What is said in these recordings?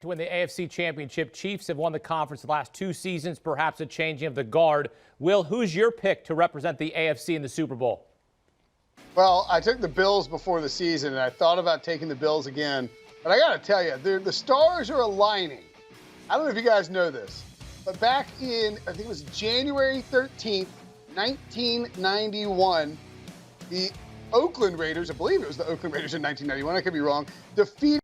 To win the AFC Championship, Chiefs have won the conference the last 2 seasons, perhaps a changing of the guard. Will, who's your pick to represent the AFC in the Super Bowl? Well, I took the Bills before the season, and I thought about taking the Bills again. But I got to tell you, the stars are aligning. I don't know if you guys know this, but back in, I think it was January 13th, 1991, the Oakland Raiders, I believe it was the Oakland Raiders in 1991, I could be wrong, defeated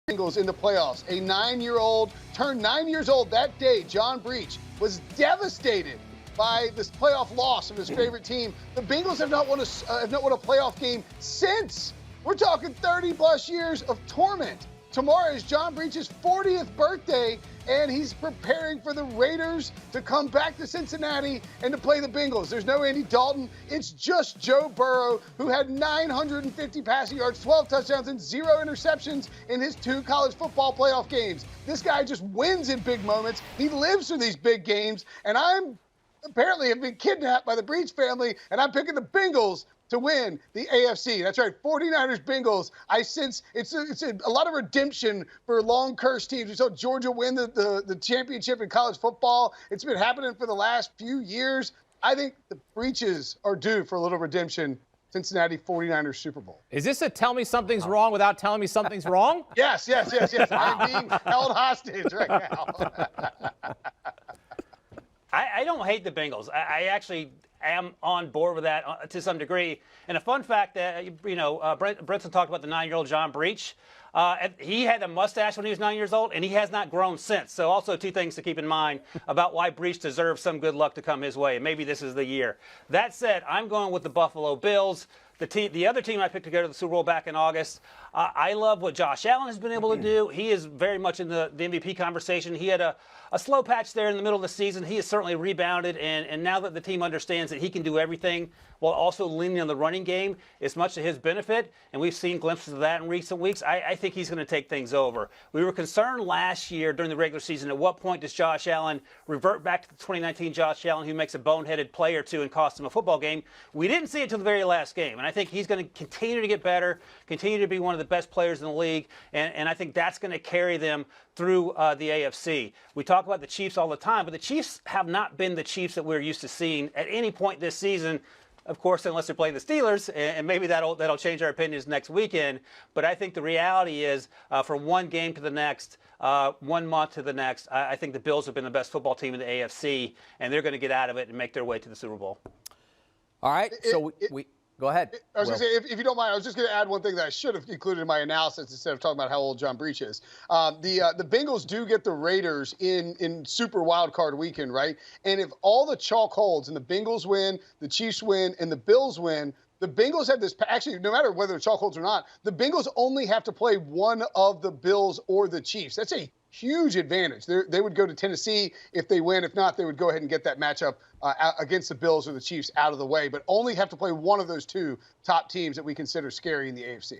the Bengals in the playoffs. A 9-year-old, turned 9 years old that day, John Breach, was devastated by this playoff loss of his favorite team. The Bengals have not won a playoff game since. We're talking 30-plus years of torment. Tomorrow is John Breach's 40th birthday, and he's preparing for the Raiders to come back to Cincinnati and to play the Bengals. There's no Andy Dalton. It's just Joe Burrow, who had 950 passing yards, 12 touchdowns, and 0 interceptions in his 2 college football playoff games. This guy just wins in big moments. He lives for these big games, and I'm apparently have been kidnapped by the Breach family, and I'm picking the Bengals to win the AFC. That's right, 49ers Bengals. I sense it's a lot of redemption for long cursed teams. We saw Georgia win the championship in college football. It's been happening for the last few years. I think the Breaches are due for a little redemption. Cincinnati 49ers Super Bowl. Is this a tell me something's wrong without telling me something's wrong? Yes. I'm being held hostage right now. I don't hate the Bengals. I actually am on board with that to some degree. And a fun fact that, Brinson talked about the 9-year-old John Breach. He had a mustache when he was 9 years old, and he has not grown since. So also 2 things to keep in mind about why Breach deserves some good luck to come his way. Maybe this is the year. That said, I'm going with the Buffalo Bills. The other team I picked to go to the Super Bowl back in August, I love what Josh Allen has been able to do. He is very much in the MVP conversation. He had a slow patch there in the middle of the season. He has certainly rebounded, and now that the team understands that he can do everything while also leaning on the running game, it's much to his benefit, and we've seen glimpses of that in recent weeks. I think he's going to take things over. We were concerned last year during the regular season, at what point does Josh Allen revert back to the 2019 Josh Allen who makes a boneheaded play or two and costs him a football game? We didn't see it until the very last game, and I think he's going to continue to get better, continue to be one of the best players in the league, and I think that's going to carry them through the AFC. We talk about the Chiefs all the time, but the Chiefs have not been the Chiefs that we're used to seeing at any point this season. Of course, unless they're playing the Steelers, and maybe that'll change our opinions next weekend. But I think the reality is, from one game to the next, 1 month to the next, I think the Bills have been the best football team in the AFC, and they're going to get out of it and make their way to the Super Bowl. All right, so we go ahead. I was going to say, if you don't mind, I was just going to add one thing that I should have included in my analysis instead of talking about how old John Breach is. The Bengals do get the Raiders in Super Wild Card Weekend, right? And if all the chalk holds and the Bengals win, the Chiefs win, and the Bills win, the Bengals have this, actually, no matter whether the chalk holds or not, the Bengals only have to play one of the Bills or the Chiefs. That's a huge advantage. They would go to Tennessee if they win. If not, they would go ahead and get that matchup against the Bills or the Chiefs out of the way, but only have to play one of those 2 top teams that we consider scary in the AFC.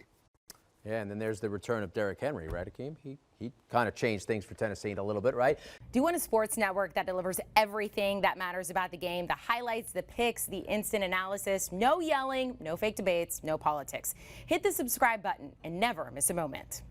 Yeah, and then there's the return of Derrick Henry, right, Akeem? He kind of changed things for Tennessee a little bit, right? Do you want a sports network that delivers everything that matters about the game? The highlights, the picks, the instant analysis, no yelling, no fake debates, no politics. Hit the subscribe button and never miss a moment.